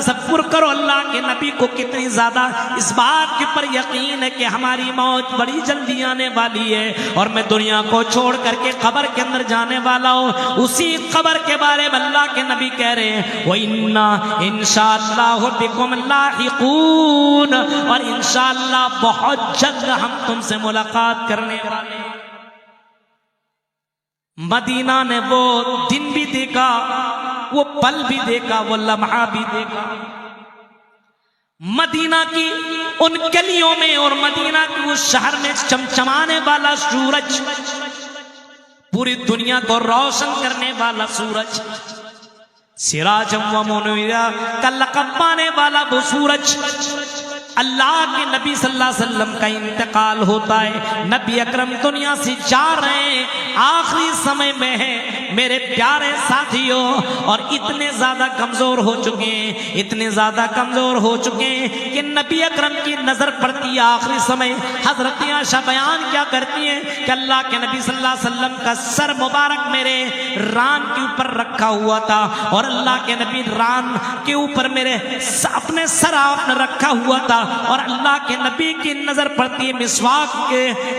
تصور کرو اللہ کے نبی کو کتنی زیادہ اس بات کے پر یقین ہے کہ ہماری موت بڑی جلدی آنے والی ہے اور میں دنیا کو چھوڑ کر کے قبر کے اندر جانے والا ہوں. اسی قبر کے بارے میں اللہ کے نبی کہہ رہے ہیں وَإِنَّا إِنشَاءَ بِكُمْ لَاحِقُونَ, اور انشاءاللہ بہت جلد ہم تم سے ملاقات کرنے والے ہیں. مدینہ نے وہ دن بھی دیکھا, وہ پل بھی دیکھا, وہ لمحہ بھی دیکھا. مدینہ کی ان گلیوں میں اور مدینہ کی اس شہر میں چمچمانے والا سورج, پوری دنیا کو روشن کرنے والا سورج, سراجم و منیرا کا لقب پانے والا وہ سورج, اللہ کے نبی صلی اللہ علیہ وسلم کا انتقال ہوتا ہے. نبی اکرم دنیا سے جا رہے ہیں, آخری سمے میں ہے میرے پیارے ساتھیوں, اور اتنے زیادہ کمزور ہو چکے ہیں, اتنے زیادہ کمزور ہو چکے ہیں کہ نبی اکرم کی نظر پڑتی ہے آخری سمے. حضرت عائشہ بیان کیا کرتی ہیں کہ اللہ کے نبی صلی اللہ علیہ وسلم کا سر مبارک میرے ران کے اوپر رکھا ہوا تھا, اور اللہ کے نبی ران کے اوپر میرے اپنے سر آپ نے رکھا ہوا تھا, اور اللہ کے نبی کی نظر پڑتی ہے مسواک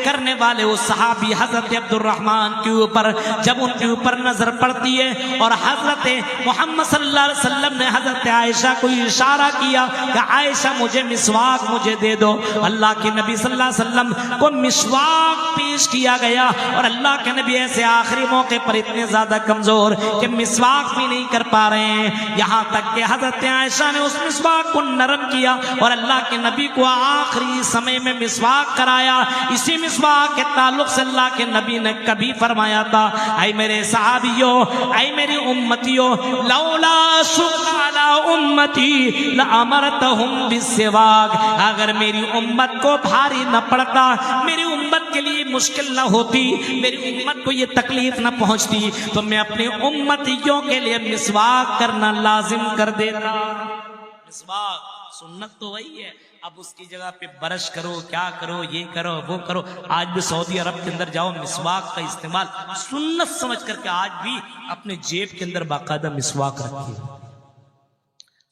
کرنے والے وہ صحابی حضرت عبد الرحمن کے اوپر. جب ان کے اوپر نظر پڑتی ہے اور حضرت محمد صلی اللہ علیہ وسلم نے حضرت عائشہ کو اشارہ کیا کہ عائشہ مجھے مسواک مجھے دے دو, اللہ کے نبی صلی اللہ علیہ وسلم کو مسواک پیش کیا گیا, اور اللہ کے نبی ایسے آخری موقع پر اتنے زیادہ کمزور کہ مسواک بھی نہیں کر پا رہے ہیں, یہاں تک کہ حضرت عائشہ نے اس مسواک کو نرم کیا اور اللہ کے نبی کو آخری سمے میں مسواک کرایا. اسی مسواک کے تعلق سے اللہ کے نبی نے کبھی فرمایا تھا اے میرے صحابیوں, اے میری امتیوں, لولا شق علی امتی لامرتہم بالسواک, اگر میری امت کو بھاری نہ پڑتا, میری امت کے لیے مشکل نہ ہوتی, میری امت کو یہ تکلیف نہ پہنچتی, تو میں اپنی امتیوں کے لیے مسواک کرنا لازم کر دیتا. مسواک سنت تو وہی ہے, اب اس کی جگہ پہ برش کرو, کیا کرو, یہ کرو, وہ کرو. آج بھی سعودی عرب کے اندر جاؤ, مسواک کا استعمال سنت سمجھ کر کے آج بھی اپنے جیب کے اندر باقاعدہ مسواک رکھیے.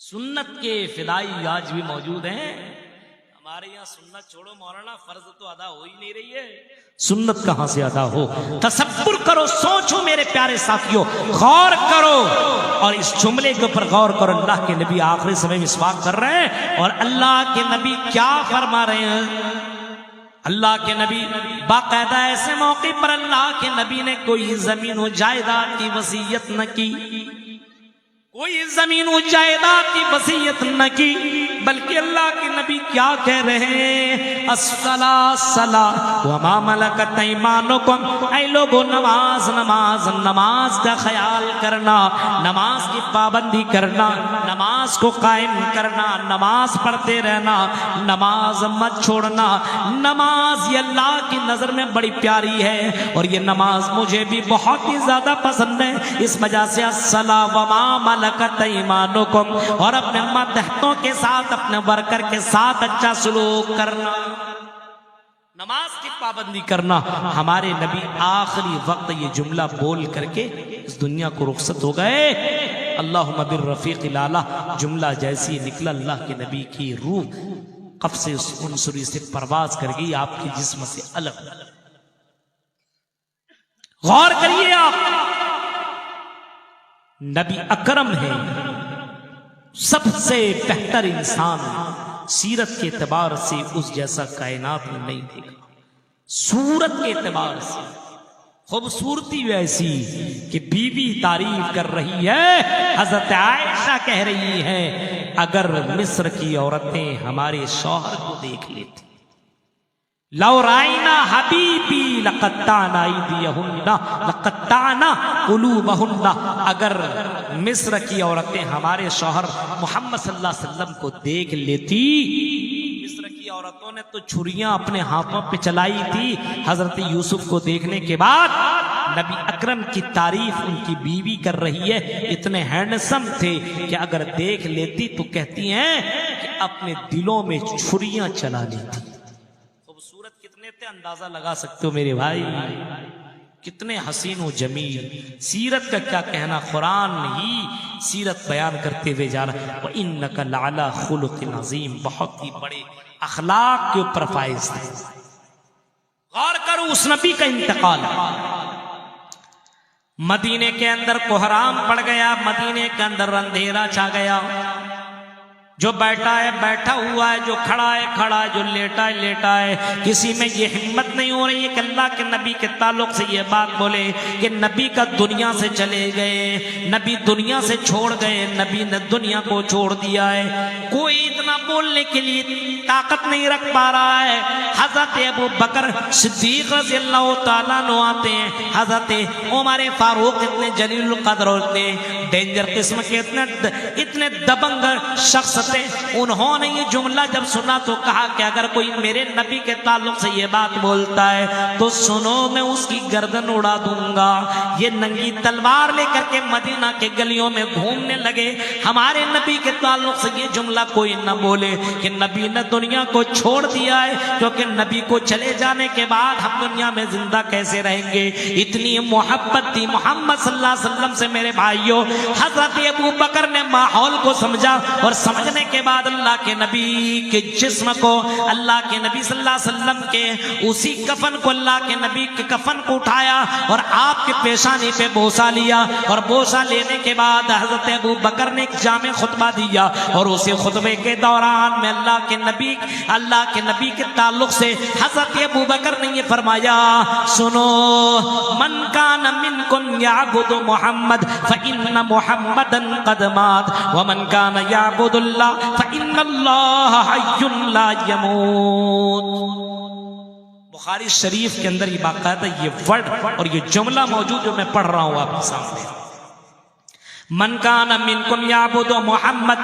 سنت کے فدائی آج بھی موجود ہیں. ہمارے یہاں سنت چھوڑو مولانا, فرض تو ادا ہو ہی نہیں رہی ہے, سنت کہاں سے ادا ہو. تصور کرو, سوچو میرے پیارے ساتھیوں, غور کرو, اور اس جملے کے اوپر غور کرو. اللہ کے نبی آخری سمے میں مسواک کر رہے ہیں, اور اللہ کے نبی کیا فرما رہے ہیں. اللہ کے نبی باقاعدہ ایسے موقع پر اللہ کے نبی نے کوئی زمین و جائیداد کی وصیت نہ کی, کوئی زمین و جائیداد کی وصیت نہ کی, بلکہ اللہ کے نبی کیا کہہ رہے ہیں, الصلاۃ الصلاۃ وما ملکت ایمانکم, اے لوگو نماز نماز نماز کا خیال کرنا, نماز کی پابندی کرنا, نماز کو قائم کرنا, نماز پڑھتے رہنا, نماز مت چھوڑنا. نماز یہ اللہ کی نظر میں بڑی پیاری ہے, اور یہ نماز مجھے بھی بہت ہی زیادہ پسند ہے. اس وجہ سے الصلاۃ وما ملکت ایمانکم, اور اپنے ماتحتوں کے ساتھ, اپنے ورکر کے ساتھ اچھا سلوک کرنا, نماز کی پابندی کرنا. ہمارے نبی آخری وقت یہ جملہ بول کر کے اس دنیا کو رخصت ہو گئے. اللہم بالرفیق الاعلی جملہ جیسی نکلا, اللہ کے نبی کی روح قفس عنصری سے پرواز کر گئی, آپ کے جسم سے الگ. غور کریے آپ, نبی اکرم ہے, سب سے بہتر انسان, سیرت کے اعتبار سے اس جیسا کائنات میں نہیں دیکھا. صورت کے اعتبار سے خوبصورتی ویسی کہ بیوی تعریف کر رہی ہے, حضرت عائشہ کہہ رہی ہے اگر مصر کی عورتیں ہمارے شوہر کو دیکھ لیتی, لو رائنا حبیبی لقطعنا ایدیہن لقطعنا قلوبہن, اگر مصر کی عورتیں ہمارے شوہر محمد صلی اللہ علیہ وسلم کو دیکھ لیتی. مصر کی عورتوں نے تو چھریاں اپنے ہاتھوں پہ چلائی تھی حضرت یوسف کو دیکھنے کے بعد. نبی اکرم کی تعریف ان کی بیوی کر رہی ہے, اتنے ہینڈسم تھے کہ اگر دیکھ لیتی تو کہتی ہیں کہ اپنے دلوں میں چھریاں چلا لیتی. اندازہ لگا سکتے ہو میرے بھائی, کتنے حسین و جمیل، سیرت کا کیا کہنا، قرآن ہی سیرت بیان کرتے ہوئے جا رہا ہے وَإِنَّكَ لَعَلَىٰ خُلُقٍ عَظِيمٍ، بہت ہی بڑے اخلاق کے اوپر فائز تھے۔ غور کرو اس نبی کا انتقال، مدینے کے اندر کوہرام پڑ گیا، مدینے کے اندر اندھیرا چھا گیا، جو بیٹھا ہے بیٹھا ہوا ہے، جو کھڑا ہے کھڑا ہے، جو لیٹا ہے لیٹا ہے، کسی میں یہ ہمت نہیں ہو رہی ہے کہ اللہ کے نبی کے تعلق سے یہ بات بولے کہ نبی کا دنیا سے چلے گئے، نبی دنیا سے چھوڑ گئے، نبی نے دنیا کو چھوڑ دیا ہے۔ کوئی اتنا بولنے کے لیے طاقت نہیں رکھ پا رہا ہے۔ حضرت ابو بکر صدیق رضی اللہ تعالیٰ عنہ آتے ہیں، حضرت عمر فاروق اتنے جلیل القدر ہوتے، ڈینجر قسم کے اتنے دبنگ شخص تھے، انہوں نے یہ جملہ جب سنا تو کہا کہ اگر کوئی میرے نبی کے تعلق سے یہ بات بولتا ہے تو سنو میں اس کی گردن اڑا دوں گا۔ یہ ننگی تلوار لے کر کے مدینہ کے گلیوں میں گھومنے لگے، ہمارے نبی کے تعلق سے یہ جملہ کوئی نہ بولے کہ نبی نے دنیا کو چھوڑ دیا ہے، کیونکہ نبی کو چلے جانے کے بعد ہم دنیا میں زندہ کیسے رہیں گے۔ اتنی محبت تھی محمد صلی اللہ علیہ وسلم سے میرے بھائیوں۔ حضرت ابو بکر نے ماحول کو سمجھا اور سمجھنے کے بعد اللہ کے نبی کے جسم کو، اللہ کے نبی صلی اللہ علیہ وسلم کے اسی کفن کو، اللہ کے نبی کے کفن کو اٹھایا اور آپ کے پیشانی پہ بوسہ لیا، اور بوسہ لینے کے بعد حضرت ابو بکر نے ایک جامع خطبہ دیا، اور اسی خطبے کے دوران میں اللہ کے نبی کے تعلق سے حضرت ابو بکر نے یہ فرمایا، سنو من کان منکم یعبد محمد فإن محمدًا قد مات ومن کان یعبد اللہ فإن اللہ حی لا یموت۔ بخاری شریف کے اندر یہ باقاعدہ یہ ورڈ اور یہ جملہ موجود جو میں پڑھ رہا ہوں آپ کے سامنے، من کان منکم یعبد محمد،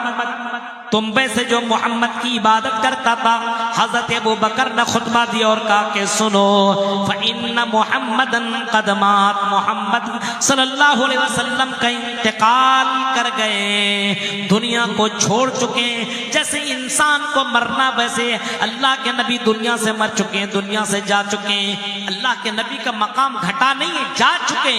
تم میں سے جو محمد کی عبادت کرتا تھا۔ حضرت ابو بکر نے خطبہ دیا اور کہا کہ سنو فإن محمدًا قد مات، محمد صلی اللہ علیہ وسلم کا انتقال کر گئے، دنیا کو چھوڑ چکے۔ جیسے انسان کو مرنا ویسے اللہ کے نبی دنیا سے مر چکے، دنیا سے جا چکے۔ اللہ کے نبی کا مقام گھٹا نہیں ہے، جا چکے،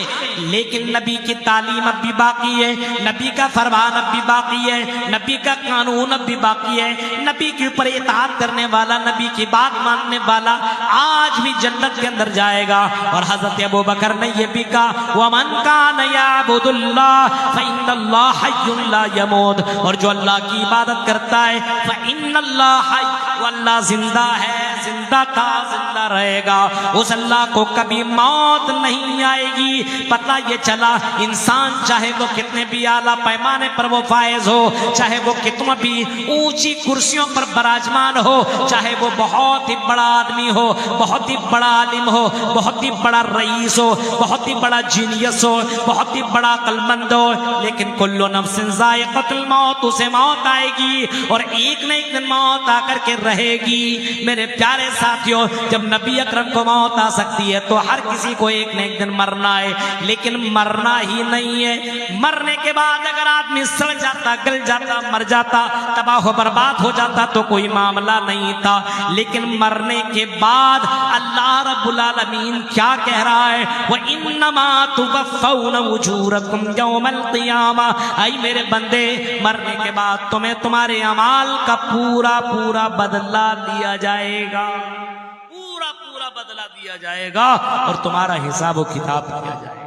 لیکن نبی کی تعلیم اب بھی باقی ہے، نبی کا فرمان اب بھی باقی ہے، نبی کا قانون اب بھی باقی ہے۔ نبی کے اوپر اطاعت کرنے والا، نبی کی بات ماننے والا آج بھی جنت کے اندر جائے گا۔ اور حضرت ابو بکر نے یہ بھی کہا وَمَنْ كَانَ يَعْبُدُ اللَّهَ فَإِنَّ اللَّهَ حَيٌّ لَا يَمُوتُ، اور جو اللہ کی عبادت کرتا ہے فَإِنَّ اللَّهَ حَيٌّ، وہ اللہ زندہ ہے، زندہ تھا، زندہ رہے گا، اس اللہ کو کبھی موت نہیں آئے گی۔ پتہ یہ چلا انسان چاہے وہ کتنے بھی اعلیٰ پیمانے پر وہ فائز ہو، چاہے وہ کتنا بھی اونچی کرسیوں پر براجمان ہو، چاہے وہ بہت ہی بڑا آدمی ہو، بہت ہی بڑا عالم ہو، بہت ہی بڑا رئیس ہو، بہت ہی بڑا جینیس ہو، بہت ہی بڑا عقل مند ہو، لیکن کل نفس ذائقۃ الموت، اسے موت آئے گی اور ایک نہ ایک دن موت آ کر کے رہے گی۔ میرے پیارے ساتھیوں، جب نبی اکرم کو موت آ سکتی ہے تو ہر کسی کو ایک نہ ایک دن مرنا ہے، لیکن مرنا ہی نہیں ہے، مرنے کے بعد اگر آدمی سڑ جاتا، گل جاتا، مر جاتا، تباہ و برباد ہو جاتا تو کوئی معاملہ نہیں تھا، لیکن مرنے کے بعد اللہ رب العالمین کیا کہہ رہا ہے، وَإِنَّمَا تُوَفَّوْنَ أُجُورَكُمْ يَوْمَ الْقِيَامَةِ، اے میرے بندے، مرنے کے بعد تمہیں تمہارے اعمال کا پورا پورا بدلہ دیا جائے گا، پورا پورا بدلہ دیا جائے گا اور تمہارا حساب و کتاب کیا جائے گا۔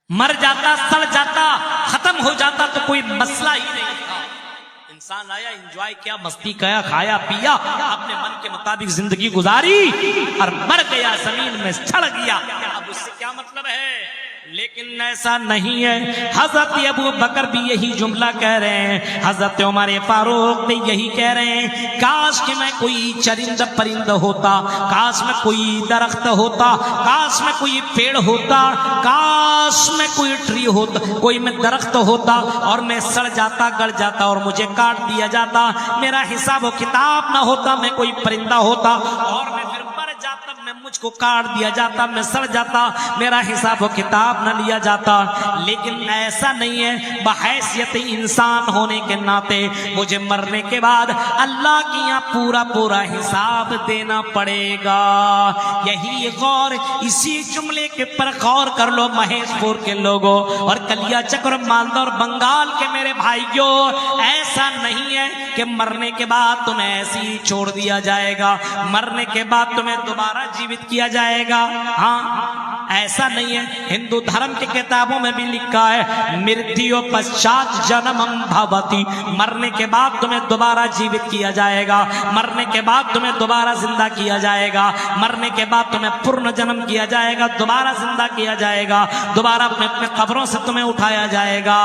مر جاتا، سڑ جاتا، ختم ہو جاتا تو کوئی مسئلہ ہی نہیں تھا، انسان آیا، انجوائے کیا، مستی کیا، کھایا پیا، اپنے من کے مطابق زندگی گزاری اور مر گیا، زمین میں سڑ گیا۔ اب اس سے کیا مطلب ہے؟ لیکن ایسا نہیں ہے۔ حضرت ابو بکر بھی یہی جملہ کہہ رہے ہیں، حضرت عمر فاروق بھی یہی کہہ رہے ہیں، کاش کہ میں کوئی چرند پرند ہوتا، کاش میں کوئی درخت ہوتا، کاش میں کوئی پیڑ ہوتا، کاش میں کوئی ٹری ہوتا، کوئی میں درخت ہوتا اور میں سڑ جاتا، گڑ جاتا اور مجھے کاٹ دیا جاتا، میرا حساب و کتاب نہ ہوتا، میں کوئی پرندہ ہوتا اور میں پھر مر جاتا، میں جب مجھ کو کاٹ دیا جاتا میں سڑ جاتا, میرا حساب و کتاب نہ لیا جاتا, لیکن ایسا نہیں ہے. بحیثیت انسان ہونے کے ناطے مجھے مرنے کے بعد اللہ کی یہاں پورا پورا حساب دینا پڑے گا. یہی غور, اسی جملے کے پر غور کر لو مہیش پور کے لوگوں اور کلیا چک اور مالدہ اور بنگال کے میرے بھائیوں. ایسا نہیں ہے کہ مرنے کے بعد تمہیں ایسے ہی چھوڑ دیا جائے گا, مرنے کے بعد تمہیں دوبارہ جیوت کیا جائے گا. ہاں ایسا نہیں ہے. ہندو دھرم کی کتابوں میں بھی لکھا ہے مرتیو پشچات جنمم بھوتی, مرنے کے بعد تمہیں دوبارہ جیوت کیا جائے گا, مرنے کے بعد تمہیں دوبارہ زندہ کیا جائے گا, مرنے کے بعد تمہیں پرن جنم کیا جائے گا, دوبارہ زندہ کیا جائے گا, دوبارہ اپنے قبروں سے تمہیں اٹھایا جائے گا,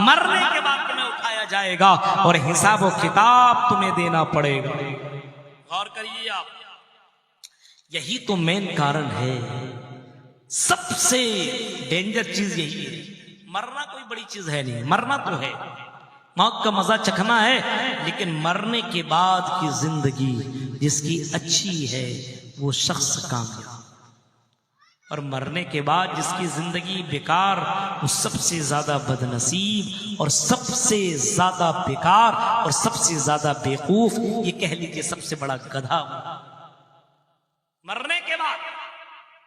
مرنے کے بعد تمہیں اٹھایا جائے گا اور حساب و کتاب تمہیں دینا پڑے گا. غور کریے آپ, یہی تو مین کارن ہے. سب سے ڈینجر چیز یہی ہے. مرنا کوئی بڑی چیز ہے نہیں, مرنا تو ہے, موت کا مزہ چکھنا ہے, لیکن مرنے کے بعد کی زندگی جس کی اچھی ہے وہ شخص کامیاب, اور مرنے کے بعد جس کی زندگی بیکار وہ سب سے زیادہ بد نصیب اور سب سے زیادہ بیکار اور سب سے زیادہ بیوقوف, یہ کہہ لیجیے سب سے بڑا گدھا مرنے کے بعد.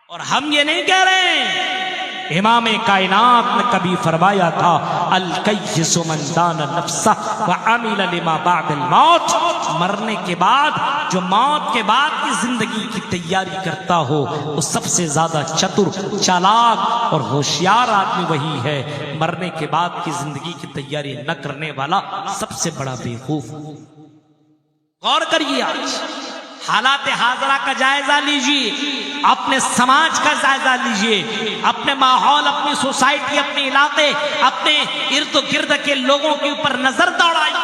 اور ہم یہ نہیں کہہ رہے ہیں, امام کائنات نے کبھی فرمایا تھا الکیس من دان نفسہ وعمل لما بعد الموت, مرنے کے بعد جو موت کے بعد کی زندگی کی تیاری کرتا ہو وہ سب سے زیادہ چتر, چالاک اور ہوشیار آدمی وہی ہے. مرنے کے بعد کی زندگی کی تیاری نہ کرنے والا سب سے بڑا بیوقوف. غور کریے, آج حالات حاضرہ کا جائزہ لیجئے, اپنے سماج کا جائزہ لیجئے, اپنے ماحول, اپنی سوسائٹی, اپنے علاقے, اپنے ارد گرد کے لوگوں کے اوپر نظر دوڑائیے.